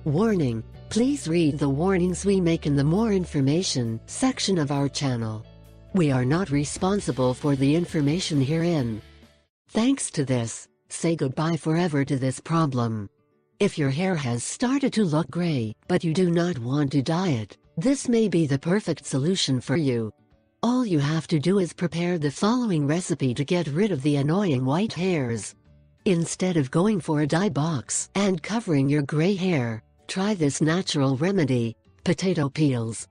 Warning: please read the warnings we make in the More Information section of our channel. We are not responsible for the information herein. Thanks to this, say goodbye forever to this problem. If your hair has started to look gray, but you do not want to dye it, this may be the perfect solution for you. All you have to do is prepare the following recipe to get rid of the annoying white hairs. Instead of going for a dye box and covering your gray hair, try this natural remedy: potato peels.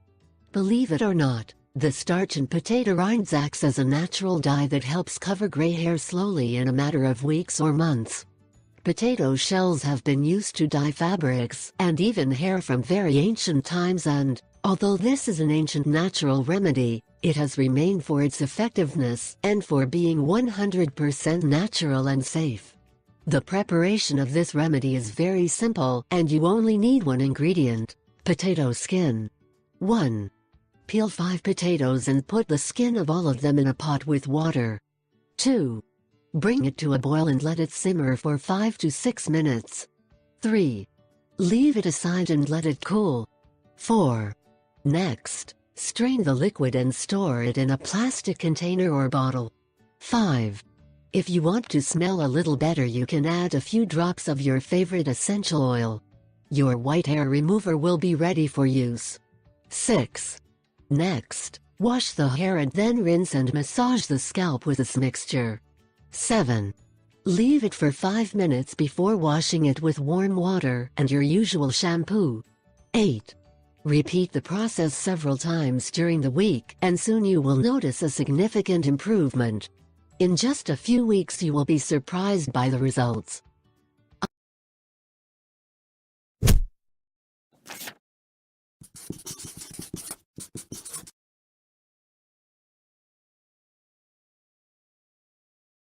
Believe it or not, the starch in potato rinds acts as a natural dye that helps cover gray hair slowly in a matter of weeks or months. Potato shells have been used to dye fabrics and even hair from very ancient times, and, although this is an ancient natural remedy, it has remained for its effectiveness and for being 100% natural and safe. The preparation of this remedy is very simple, and you only need one ingredient: potato skin. 1. Peel 5 potatoes and put the skin of all of them in a pot with water. 2. Bring it to a boil and let it simmer for 5 to 6 minutes. 3. Leave it aside and let it cool. 4. Next, strain the liquid and store it in a plastic container or bottle. 5. If you want to smell a little better, you can add a few drops of your favorite essential oil. Your white hair remover will be ready for use. 6. Next, wash the hair and then rinse and massage the scalp with this mixture. 7. Leave it for 5 minutes before washing it with warm water and your usual shampoo. 8. Repeat the process several times during the week, and soon you will notice a significant improvement. In just a few weeks you will be surprised by the results.